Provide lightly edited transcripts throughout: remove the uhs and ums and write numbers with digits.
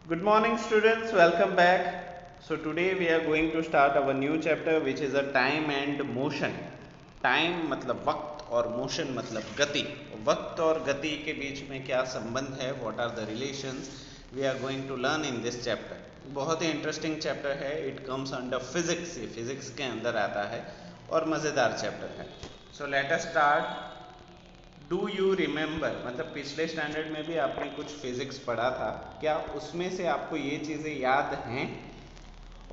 Good morning students, welcome back. So today we are going to start our new chapter which is a time and motion. Time मतलब वक्त और motion मतलब गति. वक्त और गति के बीच में क्या संबंध है, what are the relations we are going to learn in this chapter. बहुत ही इंटरेस्टिंग चैप्टर है, it comes under physics, ये फिजिक्स के अंदर आता है और मज़ेदार चैप्टर है. So let us start. Do you remember मतलब पिछले स्टैंडर्ड में भी आपने कुछ फिजिक्स पढ़ा था, क्या उसमें से आपको ये चीज़ें याद हैं?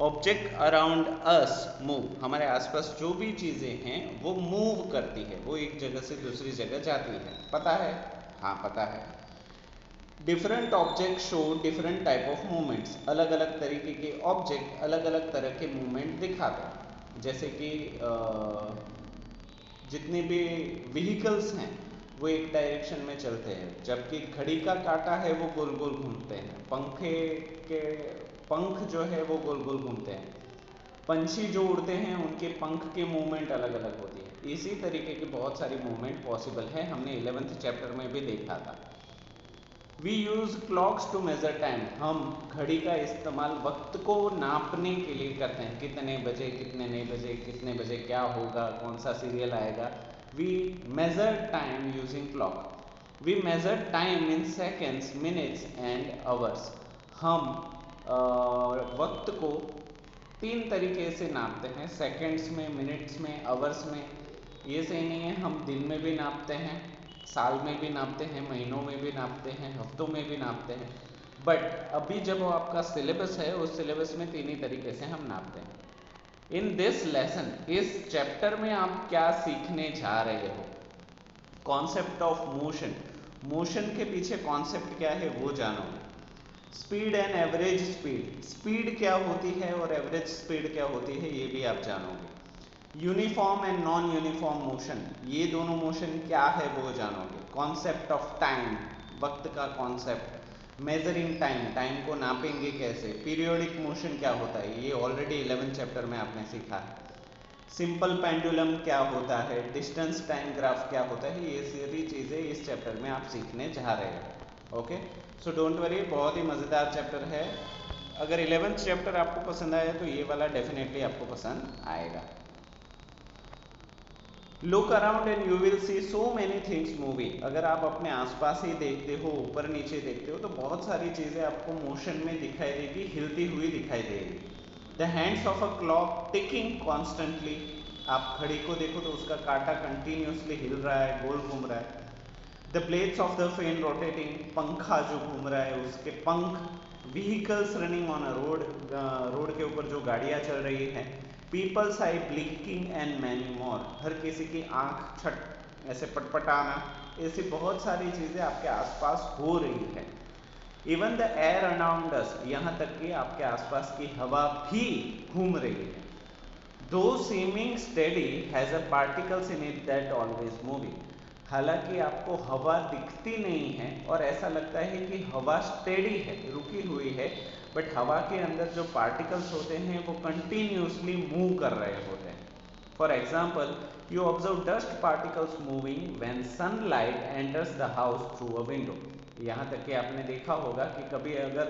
ऑब्जेक्ट अराउंड अस मूव, हमारे आसपास जो भी चीज़ें हैं वो मूव करती है, वो एक जगह से दूसरी जगह जाती है, पता है? हाँ पता है. Different object show different type of movements, अलग अलग तरीके के ऑब्जेक्ट अलग अलग तरह के मूवमेंट दिखाते हैं. जैसे कि जितने भी व्हीकल्स हैं वो एक डायरेक्शन में चलते हैं, जबकि घड़ी का कांटा है वो गोल गोल घूमते हैं, पंखे के पंख जो है वो गोल गोल घूमते हैं, पंछी जो उड़ते हैं उनके पंख के मूवमेंट अलग अलग होती है. इसी तरीके की बहुत सारी मूवमेंट पॉसिबल है, हमने 11th चैप्टर में भी देखा था. We use clocks to measure time, हम घड़ी का इस्तेमाल वक्त को नापने के लिए करते हैं, कितने बजे कितने नहीं बजे, कितने बजे क्या होगा, कौन सा सीरियल आएगा. We measure time using clock. We measure time in seconds, minutes and hours. हम वक्त को 3 तरीके से नापते हैं, सेकेंड्स में, मिनट्स में, आवर्स में. ये सही नहीं है, हम दिन में भी नापते हैं, साल में भी नापते हैं, महीनों में भी नापते हैं, हफ्तों में भी नापते हैं. बट अभी जब आपका सिलेबस है उस सिलेबस में 3 ही तरीके से हम नापते हैं. इन दिस लेसन, इस चैप्टर में आप क्या सीखने जा रहे हो? कॉन्सेप्ट ऑफ मोशन, मोशन के पीछे कॉन्सेप्ट क्या है वो जानोगे. Speed and average speed, speed क्या होती है और एवरेज स्पीड क्या होती है ये भी आप जानोगे. Uniform and non uniform motion, ये दोनों मोशन क्या है वो जानोगे. कॉन्सेप्ट ऑफ टाइम, वक्त का कॉन्सेप्ट. मेजरिंग टाइम, टाइम को नापेंगे कैसे. पीरियोडिक मोशन क्या होता है, ये ऑलरेडी 11th चैप्टर में आपने सीखा है. सिंपल पेंडुलम क्या होता है, डिस्टेंस टाइम ग्राफ क्या होता है, ये सारी चीज़ें इस चैप्टर में आप सीखने जा रहे हैं. ओके, सो डोंट वरी, बहुत ही मज़ेदार चैप्टर है. अगर 11th चैप्टर आपको पसंद आया तो ये वाला डेफिनेटली आपको पसंद आएगा. Look around and you will see so many things moving. अगर आप अपने आसपास ही देखते हो, ऊपर नीचे देखते हो, तो बहुत सारी चीज़ें आपको मोशन में दिखाई देगी, हिलती हुई दिखाई देगी. The hands of a clock ticking constantly, आप घड़ी को देखो तो उसका कांटा कंटिन्यूसली हिल रहा है, गोल घूम रहा है. The blades of the fan rotating, पंखा जो घूम रहा है उसके पंख. Vehicles running on a road, road के ऊपर जो गाड़ियाँ चल रही हैं. Peoples eye blinking and many more, हर किसी की आंख छट ऐसे पटपटाना, ऐसी बहुत सारी चीज़ें आपके आसपास हो रही है. Even the air around us, यहाँ तक कि आपके आसपास की हवा भी घूम रही है. Though seeming steady has a particles in it that always moving, हालांकि आपको हवा दिखती नहीं है और ऐसा लगता है कि हवा स्टेडी है, रुकी हुई है, बट हवा के अंदर जो पार्टिकल्स होते हैं वो कंटिन्यूसली मूव कर रहे होते हैं. For example, you observe dust particles moving when sunlight enters the house through a window. यहाँ तक कि आपने देखा होगा कि कभी अगर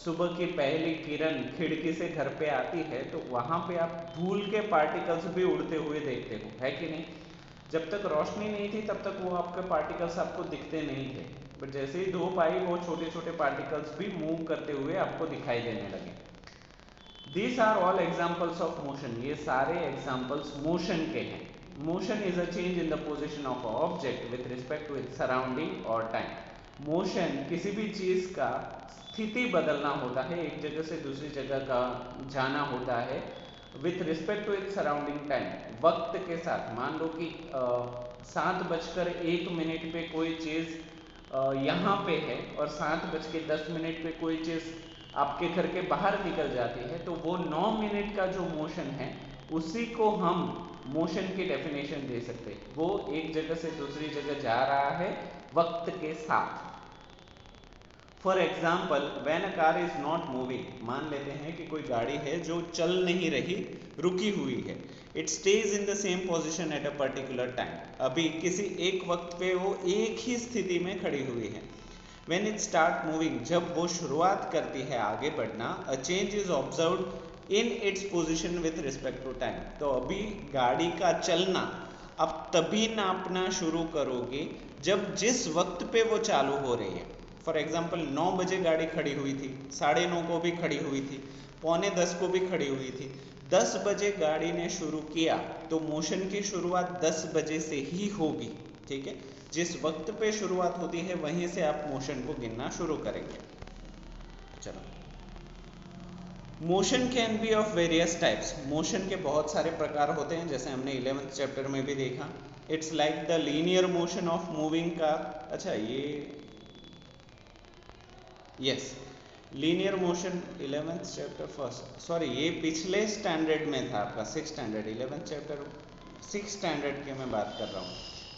सुबह की पहली किरण खिड़की से घर पे आती है तो वहाँ पे आप धूल के पार्टिकल्स भी उड़ते हुए देखते हो, है कि नहीं. जब तक रोशनी नहीं थी तब तक वो आपके पार्टिकल्स आपको दिखते नहीं थे, बट जैसे ही धूप आई वो छोटे छोटे पार्टिकल्स भी मूव करते हुए आपको दिखाई देने लगे. These are all examples of motion, ये सारे examples motion के हैं. Motion is a change in the position of an object with respect to its surrounding or time. Motion किसी भी चीज़ का स्थिति बदलना होता है, एक जगह से दूसरी जगह का जाना होता है with respect to its surrounding time, वक्त के साथ. मान लो कि 7:01 पे कोई चीज़ यहाँ पे है और 7:10 पे कोई चीज़ आपके घर के बाहर निकल जाती है, तो वो 9 मिनट का जो मोशन है उसी को हम मोशन की डेफिनेशन दे सकते हैं. वो एक जगह से दूसरी जगह जा रहा है वक्त के साथ. For example, when a car is not moving, मान लेते हैं कि कोई गाड़ी है जो चल नहीं रही, रुकी हुई है. It stage in the same position at a particular time, अभी किसी एक वक्त पे वो एक ही स्थिति में खड़ी हुई है. When it start moving, जब वो शुरुआत करती है आगे बढ़ना, a change is observed in its position with respect to time. तो अभी गाड़ी का चलना अब तभी नापना शुरू करोगे जब जिस वक्त पे वो चालू हो रही है. फॉर एग्जाम्पल 9 बजे गाड़ी खड़ी हुई थी, 9:30 को भी खड़ी हुई थी, 9:45 को भी खड़ी हुई थी. 10 बजे गाड़ी ने शुरू किया तो मोशन की शुरुआत 10 बजे से ही होगी. ठीक है, जिस वक्त पे शुरुआत होती है वहीं से आप मोशन को गिनना शुरू करेंगे. चलो, motion can be of various types. Motion के बहुत सारे प्रकार होते हैं, जैसे हमने 11th चैप्टर में भी देखा. It's like the linear motion of moving car. अच्छा, ये yes, linear motion 11th chapter first, sorry ये पिछले स्टैंडर्ड में था आपका 6th standard. 11th chapter 6th standard की मैं बात कर रहा हूँ.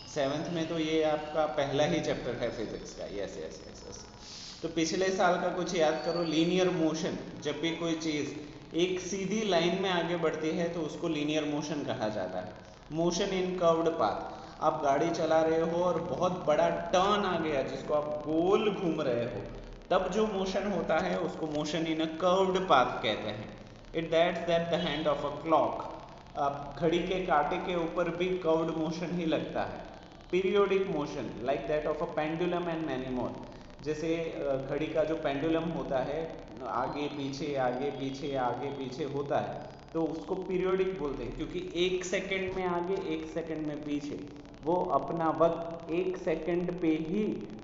7th में तो ये आपका पहला ही चैप्टर है फिजिक्स का. Yes yes yes yes. तो पिछले साल का कुछ याद करो. लीनियर मोशन, जब भी कोई चीज़ एक सीधी लाइन में आगे बढ़ती है तो उसको लीनियर मोशन कहा जाता है. मोशन इन कर्व्ड पाथ, आप गाड़ी चला रहे हो और बहुत बड़ा टर्न आ गया जिसको आप गोल घूम रहे हो, तब जो मोशन होता है उसको motion in a curved path कहते हैं. It that's that the hand of a clock. अब घड़ी के कांटे के ऊपर भी कर्व्ड मोशन ही लगता है. Periodic motion like that of a pendulum and many मोर. जैसे घड़ी का जो पेंडुलम होता है, आगे पीछे आगे पीछे आगे पीछे होता है, तो उसको पीरियोडिक बोलते हैं, क्योंकि 1 सेकंड में आगे 1 सेकंड में पीछे वो अपना वक्त 1 सेकंड पे ही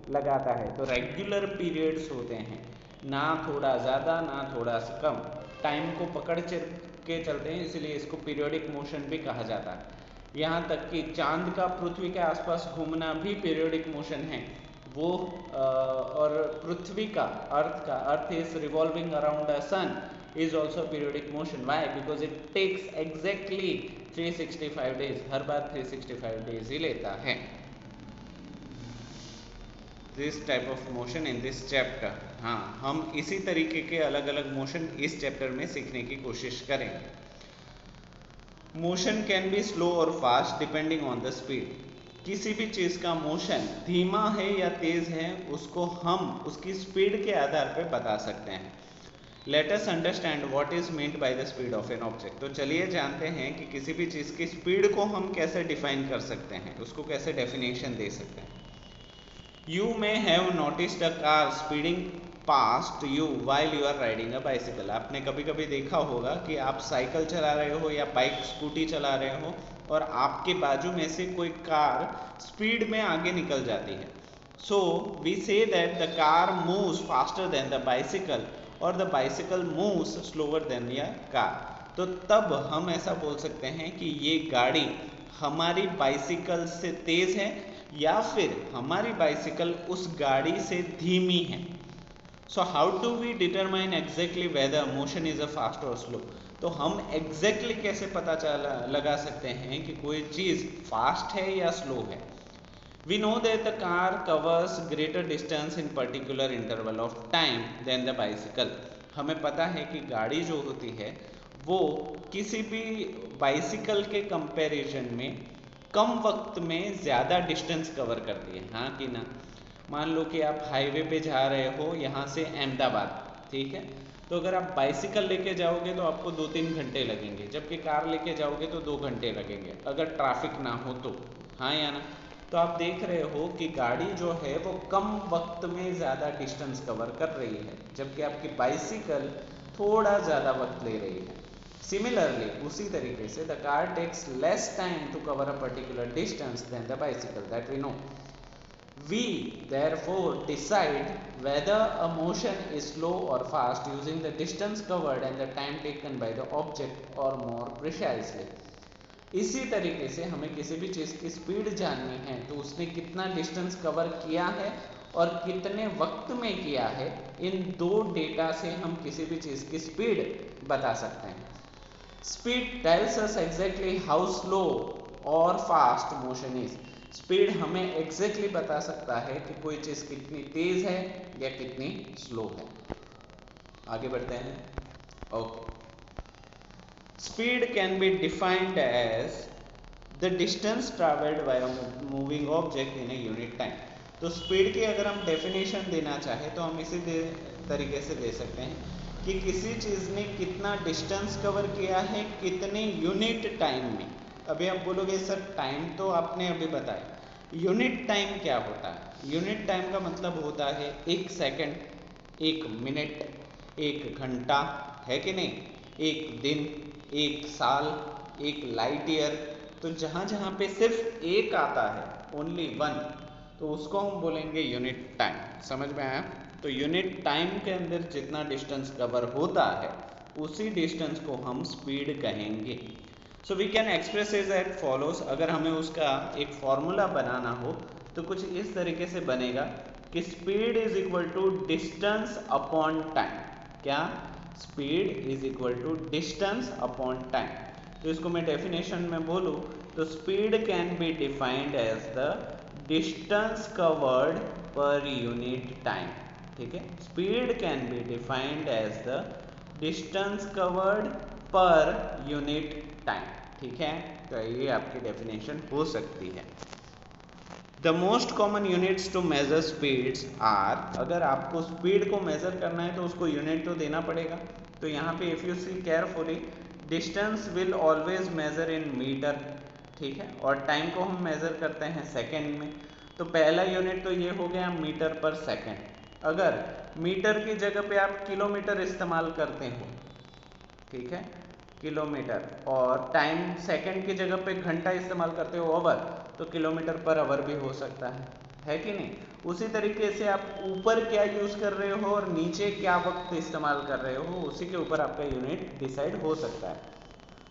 लगाता है. तो रेगुलर पीरियड्स होते हैं, ना थोड़ा ज़्यादा ना थोड़ा कम, टाइम को पकड़ के चलते हैं, इसलिए इसको पीरियोडिक मोशन भी कहा जाता है. यहाँ तक कि चांद का पृथ्वी के आसपास घूमना भी पीरियोडिक मोशन है. वो और पृथ्वी का, earth is revolving around the sun is also periodic motion. Why? Because it takes exactly 365 days. हर बार 365 डेज ही लेता है. This type of motion in this chapter. हाँ, हम इसी तरीके के अलग अलग मोशन इस चैप्टर में सीखने की कोशिश करेंगे. मोशन कैन बी स्लो और fast depending on the speed. किसी भी चीज़ का मोशन धीमा है या तेज़ है उसको हम उसकी स्पीड के आधार पर बता सकते हैं. Let us understand what is meant by the speed of an object. तो चलिए जानते हैं कि किसी भी चीज़ की स्पीड को हम कैसे डिफाइन कर सकते हैं, उसको कैसे डेफिनेशन दे सकते हैं. You may have noticed a car speeding past you while you are riding a bicycle. आपने कभी कभी देखा होगा कि आप साइकिल चला रहे हो या बाइक स्कूटी चला रहे हो और आपके बाजू में से कोई कार स्पीड में आगे निकल जाती है. So we say that the car moves faster than the bicycle or the bicycle moves slower than the car. तो तब हम ऐसा बोल सकते हैं कि ये गाड़ी हमारी बाइसिकल से तेज है या फिर हमारी बाइसिकल उस गाड़ी से धीमी है. So how to we determine exactly whether motion is a fast or slow. तो हम एग्जैक्टली कैसे पता लगा सकते हैं कि कोई चीज़ फास्ट है या स्लो है. We know that the car covers greater distance in particular interval of time than the bicycle. हमें पता है कि गाड़ी जो होती है वो किसी भी बाइसिकल के कंपैरिजन में कम वक्त में ज़्यादा डिस्टेंस कवर करती है. हाँ कि ना. मान लो कि आप हाईवे पे जा रहे हो यहाँ से अहमदाबाद, ठीक है, तो अगर आप बाइसिकल लेके जाओगे तो आपको 2-3 घंटे लगेंगे, जबकि कार लेके जाओगे तो 2 घंटे लगेंगे अगर ट्रैफिक ना हो तो. हाँ या ना. तो आप देख रहे हो कि गाड़ी जो है वो कम वक्त में ज़्यादा डिस्टेंस कवर कर रही है, जबकि आपकी बाइसिकल थोड़ा ज़्यादा वक्त ले रही है. Similarly, उसी तरीके से the car takes less time to cover a particular distance than the bicycle, that we know. We therefore decide whether a motion is slow or fast using the distance covered and the time taken by the object, or more precisely. इसी तरीके से हमें किसी भी चीज़ की speed जाननी है तो उसने कितना डिस्टेंस कवर किया है और कितने वक्त में किया है, इन दो डेटा से हम किसी भी चीज़ की स्पीड बता सकते हैं. Speed tells us exactly how slow or fast motion is. Speed हमें एग्जैक्टली बता सकता है कि कोई चीज़ कितनी तेज है या कितनी स्लो है. आगे बढ़ते हैं. Okay. Speed can be defined as the distance travelled by a moving object in a unit time. तो स्पीड की अगर हम डेफिनेशन देना चाहें तो हम इसी तरीके से दे सकते हैं कि किसी चीज़ ने कितना डिस्टेंस कवर किया है कितने यूनिट टाइम में। अभी आप बोलोगे सर टाइम तो आपने अभी बताया, यूनिट टाइम क्या होता है? यूनिट टाइम का मतलब होता है 1 सेकंड, 1 मिनट, 1 घंटा, है कि नहीं, 1 दिन, 1 साल, 1 लाइट ईयर। तो जहाँ जहाँ पे सिर्फ एक आता है, ओनली वन, तो उसको हम बोलेंगे यूनिट टाइम। समझ में आया? तो यूनिट टाइम के अंदर जितना डिस्टेंस कवर होता है उसी डिस्टेंस को हम स्पीड कहेंगे। So we can express it as follows. अगर हमें उसका एक फॉर्मूला बनाना हो तो कुछ इस तरीके से बनेगा कि speed is equal to distance upon time. क्या? Speed is equal to distance upon time. तो इसको मैं डेफिनेशन में बोलूँ तो speed can be defined as the distance covered per unit time. ठीक है, speed can be defined as the distance covered per unit time. ठीक है, तो ये आपकी डेफिनेशन हो सकती है। The most common units to measure speeds are. अगर आपको स्पीड को मेजर करना है तो उसको यूनिट तो देना पड़ेगा। तो यहाँ पे if you see carefully, distance will always measure in metre, ठीक है, और टाइम को हम मेजर करते हैं सेकेंड में। तो पहला यूनिट तो ये हो गया मीटर पर सेकेंड। अगर मीटर की जगह पे आप किलोमीटर इस्तेमाल करते हो, ठीक है, किलोमीटर, और टाइम सेकंड की जगह पे घंटा इस्तेमाल करते हो, आवर, तो किलोमीटर पर आवर भी हो सकता है कि नहीं? उसी तरीके से आप ऊपर क्या यूज कर रहे हो और नीचे क्या वक्त इस्तेमाल कर रहे हो, उसी के ऊपर आपका यूनिट डिसाइड हो सकता है।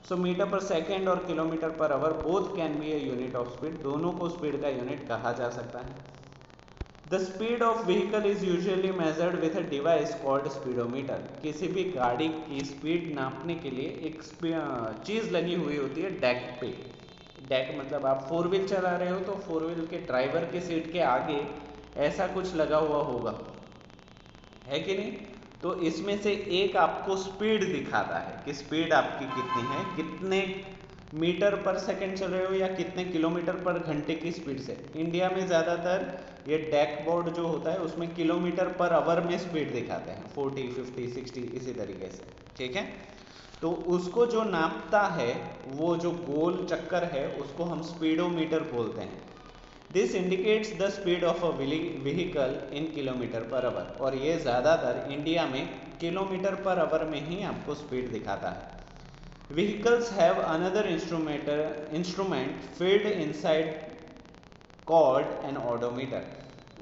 सो मीटर पर सेकेंड और kilometre per our both can be a unit of speed. दोनों को स्पीड का यूनिट कहा जा सकता है। The speed of vehicle is usually measured with a device called speedometer. किसी भी गाड़ी की स्पीड नापने के लिए एक चीज़ लगी हुई होती है डेक पे। डेक मतलब आप 4 व्हील चला रहे हो तो 4 व्हील के ड्राइवर की सीट के आगे ऐसा कुछ लगा हुआ होगा, है कि नहीं? तो इसमें से एक आपको स्पीड दिखाता है कि स्पीड आपकी कितनी है, कितने मीटर पर सेकंड चल रहे हो या कितने किलोमीटर पर घंटे की स्पीड से। इंडिया में ज़्यादातर ये डैशबोर्ड जो होता है उसमें किलोमीटर पर आवर में स्पीड दिखाते हैं, 40, 50, 60 इसी तरीके से, ठीक है। तो उसको जो नापता है, वो जो गोल चक्कर है, उसको हम स्पीडोमीटर बोलते हैं। This indicates the speed of a vehicle in kilometre per our, और ये ज़्यादातर इंडिया में किलोमीटर पर आवर में ही आपको स्पीड दिखाता है। Vehicles have another instrument filled inside called an odometer.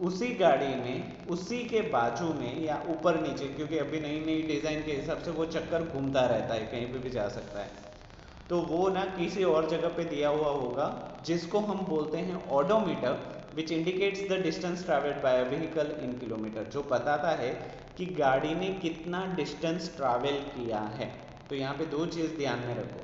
उसी गाड़ी में, उसी के बाजू में या ऊपर नीचे, क्योंकि अभी नई नई डिज़ाइन के हिसाब से वो चक्कर घूमता रहता है, कहीं पे भी जा सकता है, तो वो ना किसी और जगह पे दिया हुआ होगा जिसको हम बोलते हैं odometer, which indicates the distance travelled by a vehicle in kilometre, जो बताता है कि गाड़ी ने कितना डिस्टेंस ट्रैवल किया है। तो यहाँ पे दो चीज़ ध्यान में रखो,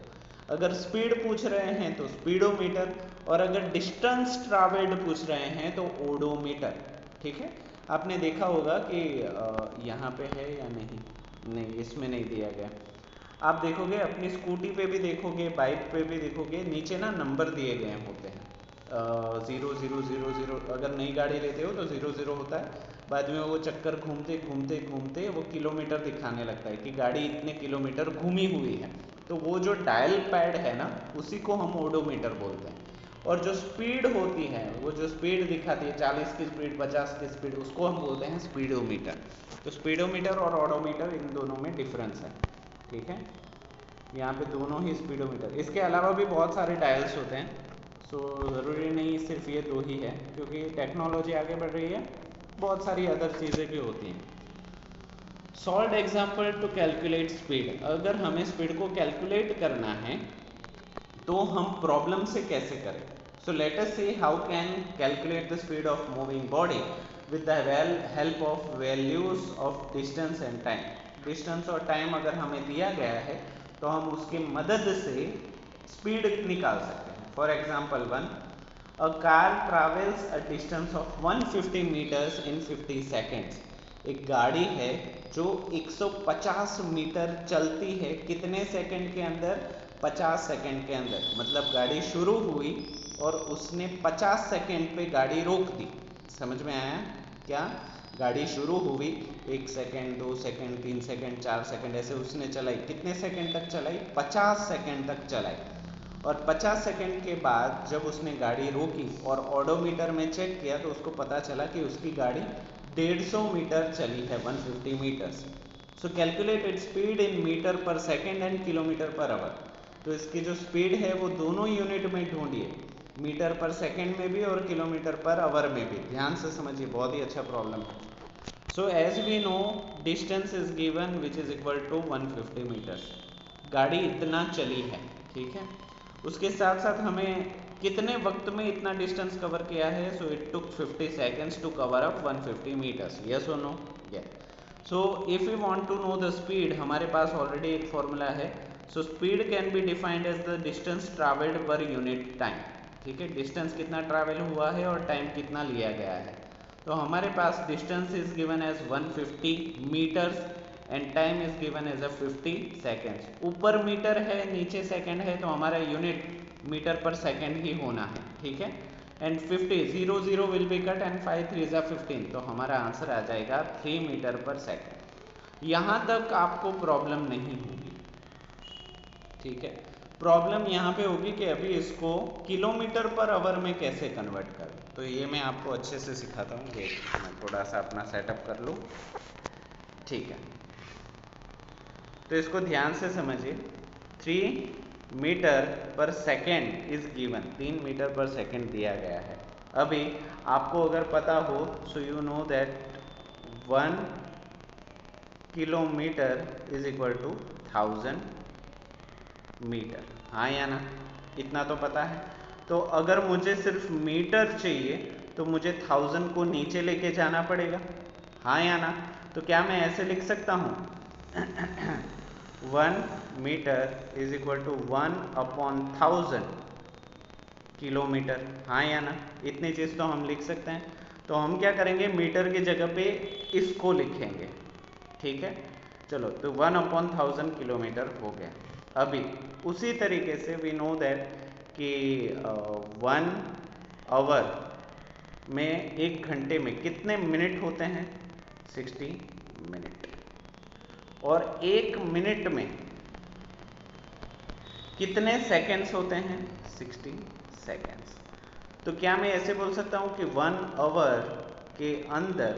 अगर स्पीड पूछ रहे हैं तो स्पीडोमीटर, और अगर डिस्टेंस ट्रैवल्ड पूछ रहे हैं तो ओडोमीटर, ठीक है। आपने देखा होगा कि यहाँ पे है या नहीं, नहीं इसमें नहीं दिया गया। आप देखोगे अपनी स्कूटी पे भी देखोगे, बाइक पे भी देखोगे, नीचे ना नंबर दिए गए होते हैं, 0000। अगर नई गाड़ी लेते हो तो 00 होता है, बाद में वो चक्कर घूमते घूमते घूमते वो किलोमीटर दिखाने लगता है कि गाड़ी इतने किलोमीटर घूमी हुई है। तो वो जो डायल पैड है ना, उसी को हम ओडोमीटर बोलते हैं। और जो स्पीड होती है, वो जो स्पीड दिखाती है 40 की स्पीड, 50 की स्पीड, उसको हम बोलते हैं स्पीडोमीटर। तो स्पीडोमीटर और ओडोमीटर इन दोनों में डिफरेंस है, ठीक है। यहाँ पे दोनों ही स्पीडोमीटर, इसके अलावा भी बहुत सारे डायल्स होते हैं, सो ज़रूरी नहीं सिर्फ ये दो ही है, क्योंकि टेक्नोलॉजी आगे बढ़ रही है, बहुत सारी अदर चीज़ें भी होती हैं। Solve example to calculate speed. अगर हमें स्पीड को कैलकुलेट करना है तो हम प्रॉब्लम से कैसे करें? So let us see how can calculate the speed of moving body with the help of values of distance and time. Distance और टाइम अगर हमें दिया गया है तो हम उसकी मदद से स्पीड निकाल सकते हैं। For example 1, a car travels a distance of 150 metres in 50 seconds. एक गाड़ी है जो 150 मीटर चलती है कितने सेकंड के अंदर? 50 सेकंड के अंदर। मतलब गाड़ी शुरू हुई और उसने 50 सेकंड पे गाड़ी रोक दी, समझ में आया क्या? गाड़ी शुरू हुई, 1 सेकेंड, 2 सेकेंड, 3 सेकेंड, 4 सेकेंड, ऐसे उसने चलाई। कितने सेकेंड तक चलाई? 50 सेकेंड तक चलाई। और 50 सेकेंड के बाद जब उसने गाड़ी रोकी और ऑडोमीटर में चेक किया तो उसको पता चला कि उसकी गाड़ी 150 मीटर चली है, 150 metres. So calculated speed in metre per second and kilometre per hour. तो इसकी जो स्पीड है वो दोनों यूनिट में ढूंढिए, मीटर पर सेकेंड में भी और किलोमीटर पर आवर में भी। ध्यान से समझिए, बहुत ही अच्छा प्रॉब्लम है। So as we know distance is given which is equal to 150 metres. गाड़ी इतना चली है, ठीक है। उसके साथ साथ हमें कितने वक्त में इतना डिस्टेंस कवर किया है? So it took 50 seconds to cover up 150 metres. Yes और no? Yes. So if you want to know the speed, हमारे पास ऑलरेडी एक फॉर्मूला है। So speed can be defined as the distance travelled per unit time. ठीक है, distance कितना travel हुआ है और टाइम कितना लिया गया है। तो हमारे पास distance is given as 150 metres and time is given as 50 seconds. ऊपर मीटर है, नीचे सेकेंड है, तो हमारा यूनिट मीटर पर सेकेंड ही होना है, ठीक है। And 50, 0 0 will be cut and 5 3 15, तो हमारा आंसर आ जाएगा 3 मीटर पर सेकेंड। यहाँ तक आपको प्रॉब्लम नहीं होगी, ठीक है। प्रॉब्लम यहाँ पे होगी कि अभी इसको किलोमीटर पर आवर में कैसे कन्वर्ट करें। तो ये मैं आपको अच्छे से सिखाता हूँ। देख, मैं थोड़ा सा अपना सेटअप कर लूँ, ठीक है। तो इसको ध्यान से समझिए। 3 metre per second is given, 3 metre per second दिया गया है। अभी आपको अगर पता हो, so you know that 1 kilometre is equal to 1000 metre. हाँ या ना? इतना तो पता है। तो अगर मुझे सिर्फ मीटर चाहिए तो मुझे 1000 को नीचे लेके जाना पड़ेगा। हाँ या ना? तो क्या मैं ऐसे लिख सकता हूँ 1 metre is equal to 1/1000 kilometre? हाँ या ना? इतनी चीज़ तो हम लिख सकते हैं। तो हम क्या करेंगे, मीटर की जगह पे इसको लिखेंगे, ठीक है। चलो, तो 1/1000 किलोमीटर हो गया। अभी उसी तरीके से वी नो दैट कि 1 आवर में, 1 घंटे में कितने मिनट होते हैं? 60 मिनट। और 1 मिनट में कितने सेकेंड्स होते हैं? 60 सेकेंड्स। तो क्या मैं ऐसे बोल सकता हूँ कि 1 आवर के अंदर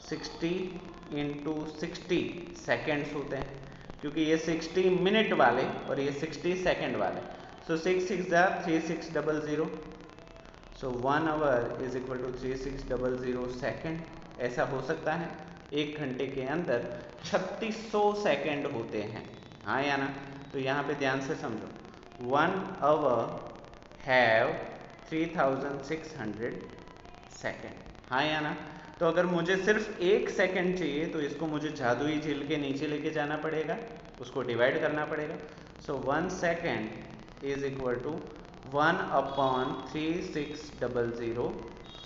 60 इंटू 60 सेकेंड्स होते हैं, क्योंकि ये 60 मिनट वाले और ये 60 सेकेंड वाले। सो 6 6 जार 3600। So 1 hour is equal to 3600 second. ऐसा हो सकता है। 1 घंटे के अंदर 3600 सेकेंड होते हैं। हाँ या ना? तो यहाँ पे ध्यान से समझो, 1 आवर हैव 3600 सेकेंड। हाँ या ना? तो अगर मुझे सिर्फ 1 सेकेंड चाहिए तो इसको मुझे जादुई झील के नीचे लेके जाना पड़ेगा, उसको डिवाइड करना पड़ेगा। So 1 second is equal to 1/3600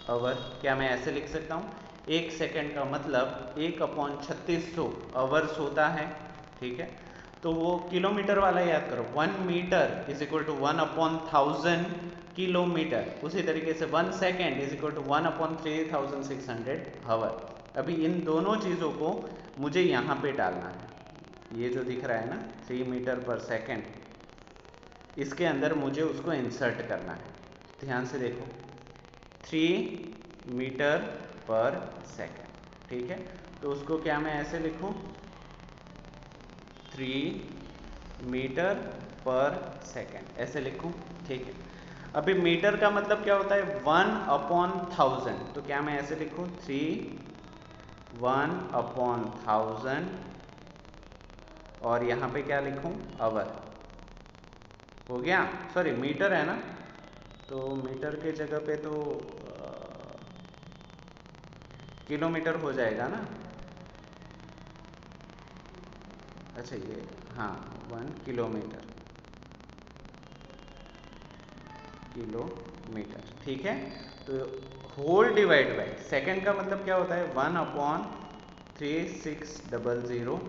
hour. क्या मैं ऐसे लिख सकता हूँ? 1 सेकेंड का मतलब 1/3600 आवर्स होता है, ठीक है। तो वो किलोमीटर वाला याद करो, 1 metre is equal to 1/1000 kilometre. उसी तरीके से 1 second is equal to 1/3600 hour. अभी इन दोनों चीज़ों को मुझे यहाँ पे डालना है। ये जो दिख रहा है ना 3 मीटर पर सेकेंड, इसके अंदर मुझे उसको इंसर्ट करना है। ध्यान से देखो, 3 मीटर पर सेकेंड, ठीक है। तो उसको क्या मैं ऐसे लिखूं, 3 मीटर पर सेकेंड ऐसे लिखूं, ठीक है। अभी मीटर का मतलब क्या होता है? 1/1000। तो क्या मैं ऐसे लिखूं, 3 1/1000 और यहाँ पे क्या लिखूं, आवर। हो गया? सॉरी, मीटर है ना, तो मीटर के जगह पे तो किलोमीटर हो जाएगा ना। अच्छा, ये हाँ 1 किलोमीटर, ठीक है। तो होल डिवाइड बाय सेकेंड का मतलब क्या होता है? 1/3600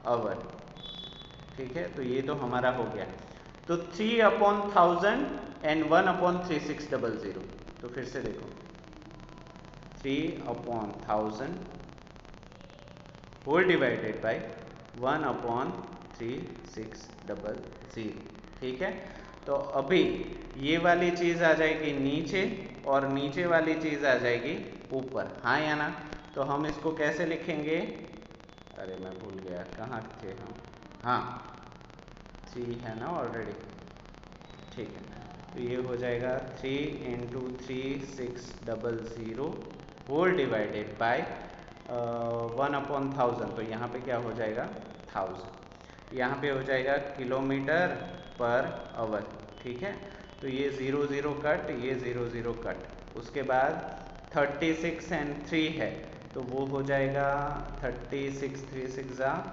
आवर, ठीक है। तो ये तो हमारा हो गया। तो 3/1000 एंड 1/3600। तो फिर से देखो, 3/1000 होल डिवाइडेड बाय 1/3600। ठीक है, तो अभी ये वाली चीज आ जाएगी नीचे और नीचे वाली चीज आ जाएगी ऊपर, हाँ या ना। तो हम इसको कैसे लिखेंगे, अरे मैं भूल गया कहाँ थे हम, हाँ 3 है ना ऑलरेडी। ठीक है, तो ये हो जाएगा 3 × 3600 होल डिवाइडेड बाय 1/1000। तो यहाँ पे क्या हो जाएगा 1000, यहाँ पे हो जाएगा किलोमीटर पर आवर। ठीक है, तो ये 0 0 कट, ये 0 0 कट। उसके बाद 36 और 3 है तो वो हो जाएगा 36 3 6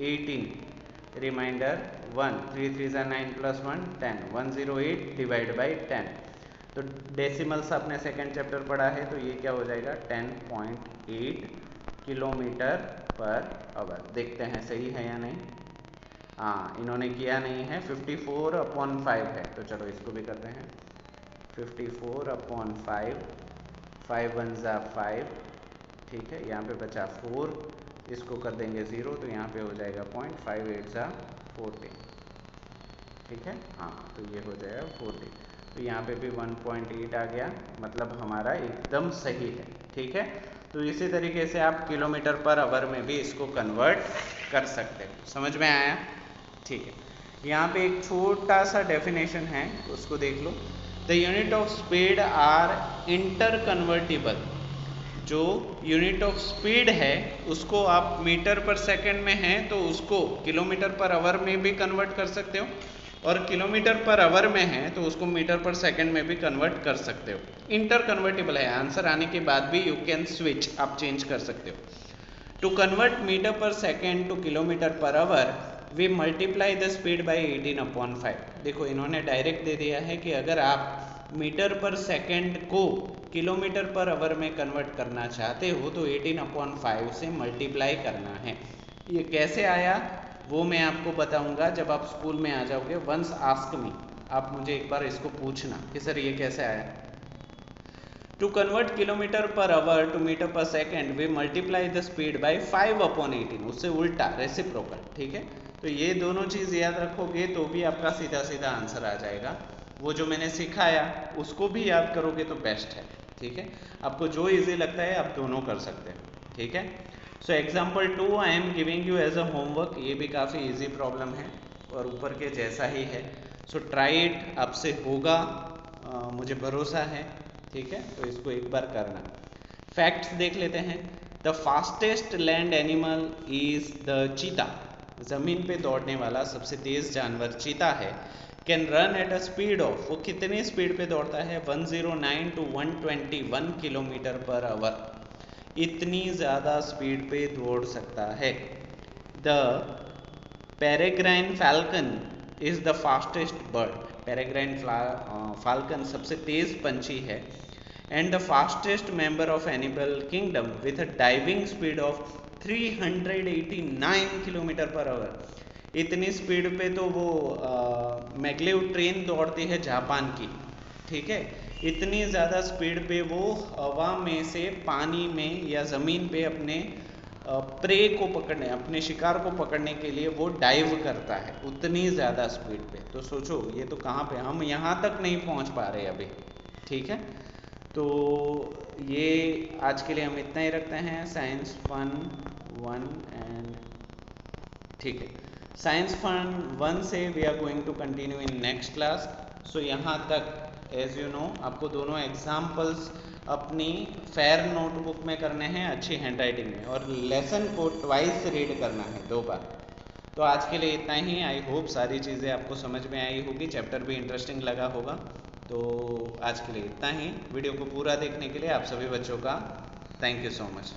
18, रिमाइंडर 1, 3 3 9 + 1 10, 108 डिवाइड बाई 10। तो डेसिमल्स आपने सेकेंड चैप्टर पढ़ा है, तो ये क्या हो जाएगा 10.8 किलोमीटर पर आवर। देखते हैं सही है या नहीं। हाँ, इन्होंने किया नहीं है, 54/5 है, तो चलो इसको भी करते हैं। 54/5, 5 1 = 5। ठीक है, यहाँ पे बचा 4, इसको कर देंगे 0, तो यहाँ पे हो जाएगा 0.58 = 40। ठीक है, हाँ, तो ये हो जाएगा 40। तो यहाँ पे भी 1.8 आ गया, मतलब हमारा एकदम सही है। ठीक है, तो इसी तरीके से आप किलोमीटर पर आवर में भी इसको कन्वर्ट कर सकते हो। समझ में आया? ठीक है, यहाँ पे एक छोटा सा डेफिनेशन है, उसको देख लो। The unit of speed are inter convertible. जो यूनिट ऑफ स्पीड है उसको आप मीटर पर सेकंड में है तो उसको किलोमीटर पर आवर में भी कन्वर्ट कर सकते हो, और किलोमीटर पर आवर में है तो उसको मीटर पर सेकंड में भी कन्वर्ट कर सकते हो। इंटर कन्वर्टिबल है, आंसर आने के बाद भी यू कैन स्विच, आप चेंज कर सकते हो। To convert metre per second to kilometre per hour we multiply the speed by 18/5। देखो इन्होंने डायरेक्ट दे दिया है कि अगर आप मीटर पर सेकेंड को किलोमीटर पर आवर में कन्वर्ट करना चाहते हो तो 18/5 से मल्टीप्लाई करना है। ये कैसे आया वो मैं आपको बताऊंगा जब आप स्कूल में आ जाओगे। वंस आस्क मी, आप मुझे एक बार इसको पूछना कि सर ये कैसे आया। To convert kilometre per hour to metre per second we multiply the speed by 5/18, उससे उल्टा रेसिप्रोकल। ठीक है, तो ये दोनों चीज याद रखोगे तो भी आपका सीधा सीधा आंसर आ जाएगा। वो जो मैंने सिखाया उसको भी याद करोगे तो बेस्ट है। ठीक है, आपको जो इजी लगता है आप दोनों कर सकते हो। ठीक है, so example 2 I am giving you as a homework. ये भी काफ़ी इजी प्रॉब्लम है और ऊपर के जैसा ही है, सो ट्राई इट, आपसे होगा, मुझे भरोसा है। ठीक है, तो इसको एक बार करना। फैक्ट्स देख लेते हैं। The fastest land animal is the चीता। जमीन पे दौड़ने वाला सबसे तेज जानवर चीता है। Can run at a speed of, वो कितनी स्पीड पे दौड़ता है 109 to 121 किलोमीटर पर आवर। इतनी ज़्यादा स्पीड पे दौड़ सकता है। The पेरेग्राइन falcon is the fastest bird. पेरेग्राइन falcon सबसे तेज पंछी है। And the fastest member of animal kingdom with a diving speed of 389 kilometre per our. इतनी स्पीड पे तो वो मैग्लेव ट्रेन दौड़ती है जापान की। ठीक है, इतनी ज़्यादा स्पीड पे वो हवा में से पानी में या ज़मीन पे अपने प्रे को पकड़ने, अपने शिकार को पकड़ने के लिए वो डाइव करता है उतनी ज़्यादा स्पीड पे। तो सोचो ये तो कहाँ पे, हम यहाँ तक नहीं पहुँच पा रहे अभी। ठीक है, तो ये आज के लिए हम इतना ही रखते हैं। साइंस फन 1 एंड ठीक है, साइंस फन 1 से we are going to continue in next class. So यहाँ तक एज यू नो आपको दोनों एग्जाम्पल्स अपनी फेयर नोटबुक में करने हैं अच्छी हैंडराइटिंग में, और लेसन को ट्वाइस रीड करना है 2 बार। तो आज के लिए इतना ही। आई होप सारी चीज़ें आपको समझ में आई होगी, चैप्टर भी इंटरेस्टिंग लगा होगा। तो आज के लिए इतना ही। वीडियो को पूरा देखने के लिए आप सभी बच्चों का थैंक यू सो मच।